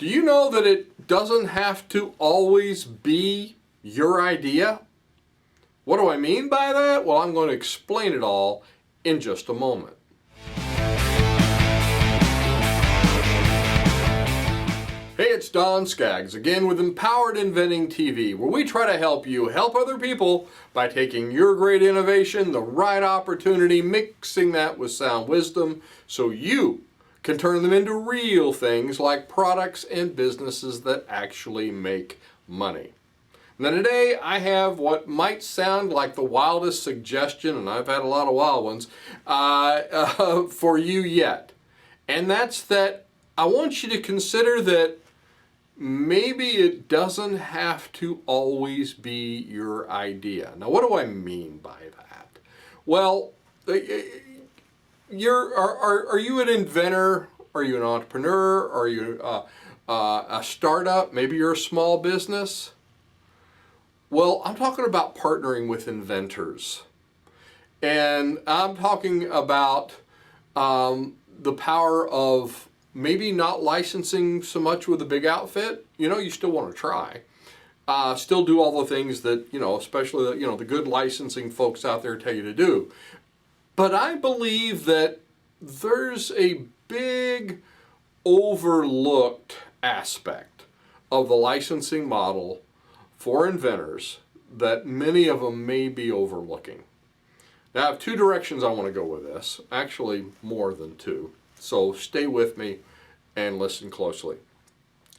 Do you know that it doesn't have to always be your idea? What do I mean by that? Well, I'm going to explain it all in just a moment. Hey, it's Don Skaggs again with Empowered Inventing TV, where we try to help you help other people by taking your great innovation, the right opportunity, mixing that with sound wisdom so you can turn them into real things like products and businesses that actually make money. Now today I have what might sound like the wildest suggestion, and I've had a lot of wild ones, for you yet. And that's that I want you to consider that maybe it doesn't have to always be your idea. Now, what do I mean by that? Well, are you an inventor? Are you an entrepreneur? Are you a startup? Maybe you're a small business? Well, I'm talking about partnering with inventors. And I'm talking about the power of maybe not licensing so much with a big outfit. You know, you still want to try. Still do all the things that, especially, the good licensing folks out there tell you to do. But I believe that there's a big overlooked aspect of the licensing model for inventors that many of them may be overlooking. Now, I have two directions I want to go with this, actually more than two. So stay with me and listen closely.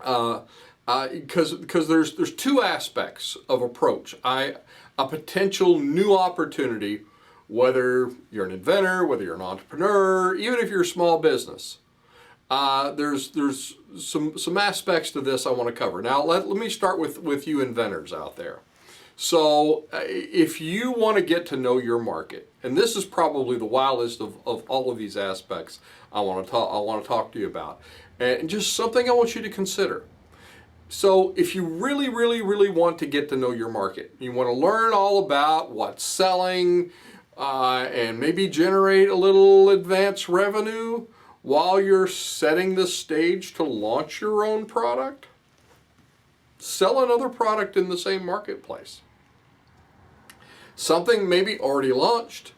Because there's two aspects of approach. A potential new opportunity, whether you're an inventor, whether you're an entrepreneur, even if you're a small business. There's some aspects to this I want to cover. Now let me start with you inventors out there. So if you want to get to know your market, and this is probably the wildest of all of these aspects I want to talk to you about, and just something I want you to consider. So if you really want to get to know your market, you want to learn all about what's selling, and maybe generate a little advance revenue while you're setting the stage to launch your own product, sell another product in the same marketplace. Something maybe already launched,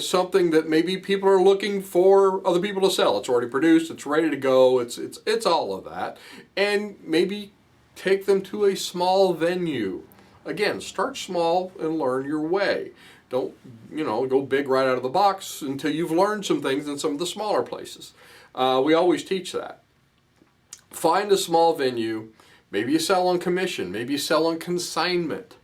something that maybe people are looking for other people to sell. It's already produced, it's ready to go, it's all of that. And maybe take them to a small venue. Again, start small and learn your way. Don't, go big right out of the box until you've learned some things in some of the smaller places. We always teach that. Find a small venue. Maybe you sell on commission. Maybe you sell on consignment.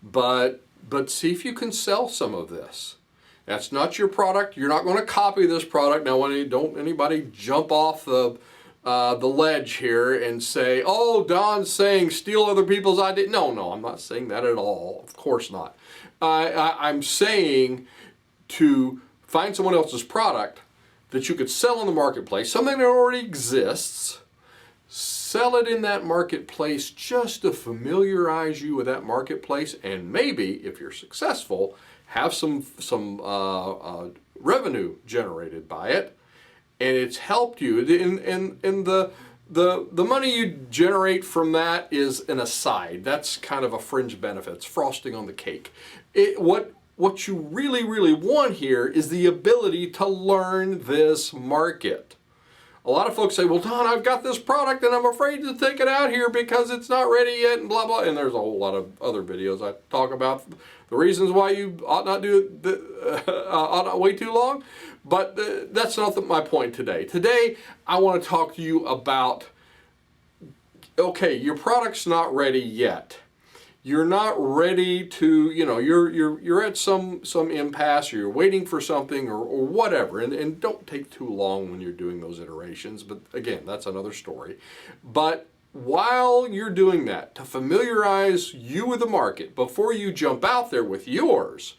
But see if you can sell some of this. That's not your product. You're not going to copy this product. Now, don't anybody jump off the ledge here and say, "Oh, Don's saying steal other people's idea." No, I'm not saying that at all. Of course not. I'm saying to find someone else's product that you could sell in the marketplace, something that already exists. Sell it in that marketplace just to familiarize you with that marketplace, and maybe, if you're successful, have some revenue generated by it, and it's helped you. And the money you generate from that is an aside. That's kind of a fringe benefit. It's frosting on the cake. What you really want here is the ability to learn this market. A lot of folks say, "Well, Don, I've got this product and I'm afraid to take it out here because it's not ready yet," and blah, blah. And there's a whole lot of other videos I talk about the reasons why you ought not wait too long. But that's not my point today. Today, I want to talk to you about, okay, your product's not ready yet. You're not ready to, you're at some impasse, or you're waiting for something, or whatever. And don't take too long when you're doing those iterations. But again, that's another story. But while you're doing that, to familiarize you with the market, before you jump out there with yours,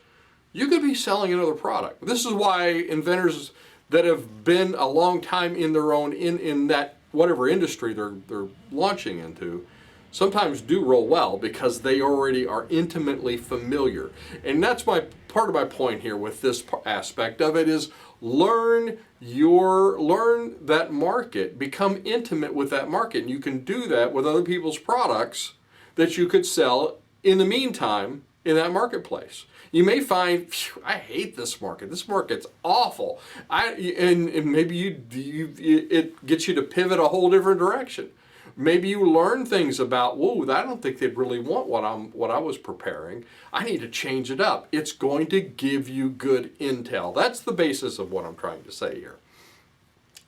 you could be selling another product. This is why inventors that have been a long time in their own, in that whatever industry they're launching into, sometimes do roll well because they already are intimately familiar. And that's part of my point here with this aspect of it is learn that market, become intimate with that market. And you can do that with other people's products that you could sell in the meantime in that marketplace. You may find, I hate this market. This market's awful. And maybe it gets you to pivot a whole different direction. Maybe you learn things about, whoa, I don't think they'd really want what I was preparing. I need to change it up. It's going to give you good intel. That's the basis of what I'm trying to say here.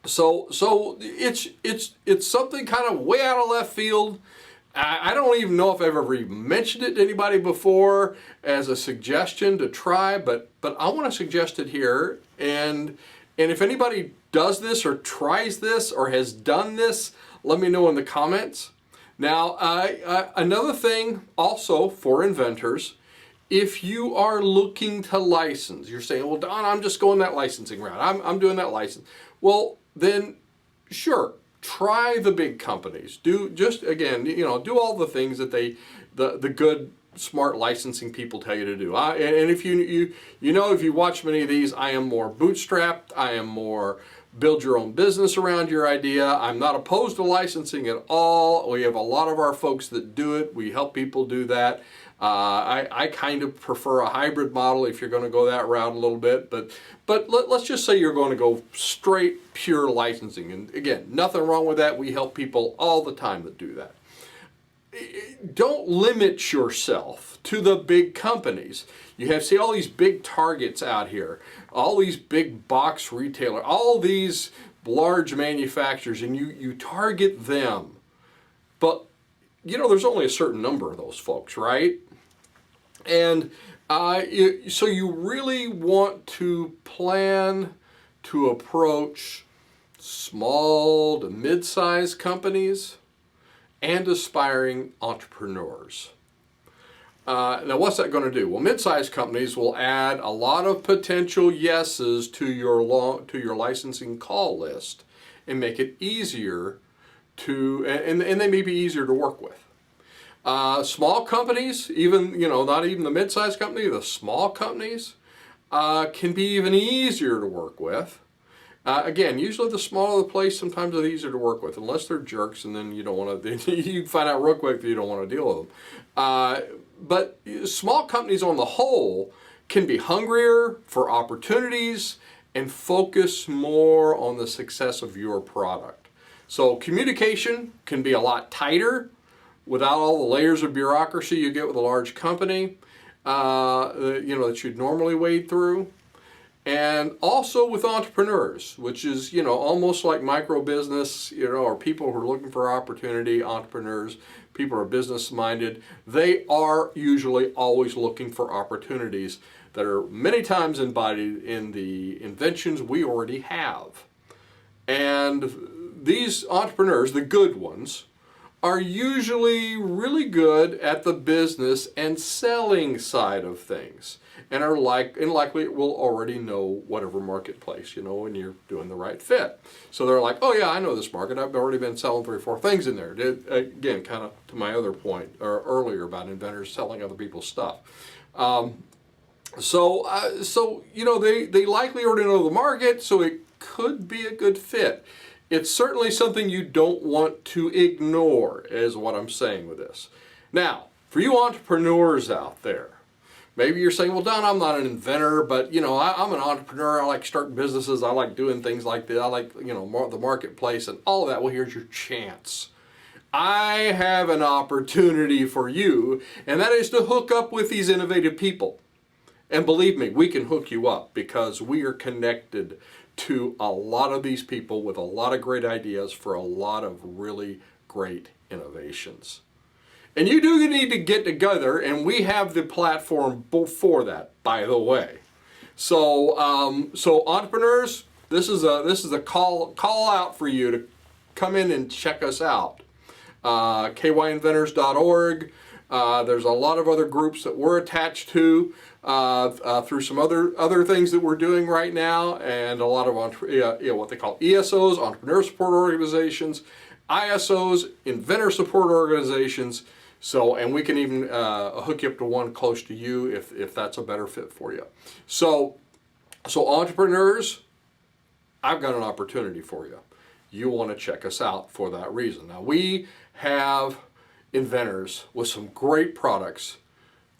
So it's something kind of way out of left field. I don't even know if I've ever even mentioned it to anybody before as a suggestion to try, but I want to suggest it here. And if anybody does this or tries this or has done this, let me know in the comments. Now, another thing also for inventors, if you are looking to license, you're saying, well, Don, I'm just going that licensing route. I'm doing that license. Well, then sure, try the big companies. Do all the things that the good, smart licensing people tell you to do. And if if you watch many of these, I am more bootstrapped. I am more build your own business around your idea. I'm not opposed to licensing at all. We have a lot of our folks that do it. We help people do that. I kind of prefer a hybrid model if you're going to go that route a little bit. But let's just say you're going to go straight pure licensing. And again, nothing wrong with that. We help people all the time that do that. Don't limit yourself to the big companies. You see all these big targets out here, all these big box retailers, all these large manufacturers, and you target them. But there's only a certain number of those folks, right? And so you really want to plan to approach small to mid-sized companies and aspiring entrepreneurs. Now, what's that going to do? Well, mid-sized companies will add a lot of potential yeses to your licensing call list and make it easier and they may be easier to work with. Small companies, not even the mid-sized company, the small companies can be even easier to work with. Again, usually the smaller the place, sometimes it's easier to work with, unless they're jerks, and then you don't want to. You find out real quick that you don't want to deal with them. But small companies, on the whole, can be hungrier for opportunities and focus more on the success of your product. So communication can be a lot tighter without all the layers of bureaucracy you get with a large company, that you'd normally wade through. And also with entrepreneurs, which is, almost like micro business, or people who are looking for opportunity, entrepreneurs, people who are business minded, they are usually always looking for opportunities that are many times embodied in the inventions we already have. And these entrepreneurs, the good ones, are usually really good at the business and selling side of things, and likely will already know whatever marketplace, when you're doing the right fit. So they're like, oh yeah, I know this market. I've already been selling 3 or 4 things in there. Again, kind of to my other point earlier about inventors selling other people's stuff. They likely already know the market, so it could be a good fit. It's certainly something you don't want to ignore, is what I'm saying with this. Now, for you entrepreneurs out there, maybe you're saying, well, Don, I'm not an inventor, but, I'm an entrepreneur. I like starting businesses. I like doing things like that. I like, the marketplace and all of that. Well, here's your chance. I have an opportunity for you, and that is to hook up with these innovative people. And believe me, we can hook you up because we are connected to a lot of these people with a lot of great ideas for a lot of really great innovations. And you do need to get together, and we have the platform for that, by the way. So entrepreneurs, this is a call out for you to come in and check us out. kyinventors.org. There's a lot of other groups that we're attached to through some other things that we're doing right now, and a lot of what they call ESOs, entrepreneur support organizations, ISOs, inventor support organizations. So, and we can even hook you up to one close to you if that's a better fit for you. So entrepreneurs, I've got an opportunity for you. You'll want to check us out for that reason. Now, we have inventors with some great products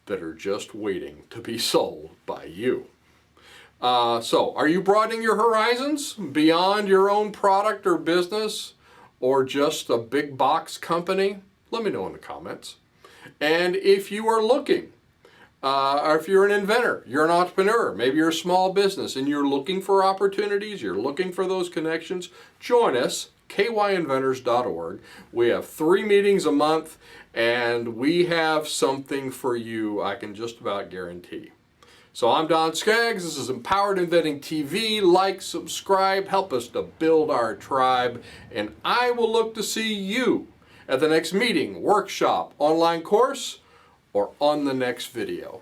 that are just waiting to be sold by you. So, are you broadening your horizons beyond your own product or business, or just a big box company? Let me know in the comments. And if you are looking, or if you're an inventor, you're an entrepreneur, maybe you're a small business and you're looking for opportunities, you're looking for those connections, join us, kyinventors.org. We have 3 meetings a month, and we have something for you, I can just about guarantee. So I'm Don Skaggs. This is Empowered Inventing TV. Like, subscribe, help us to build our tribe, and I will look to see you at the next meeting, workshop, online course, or on the next video.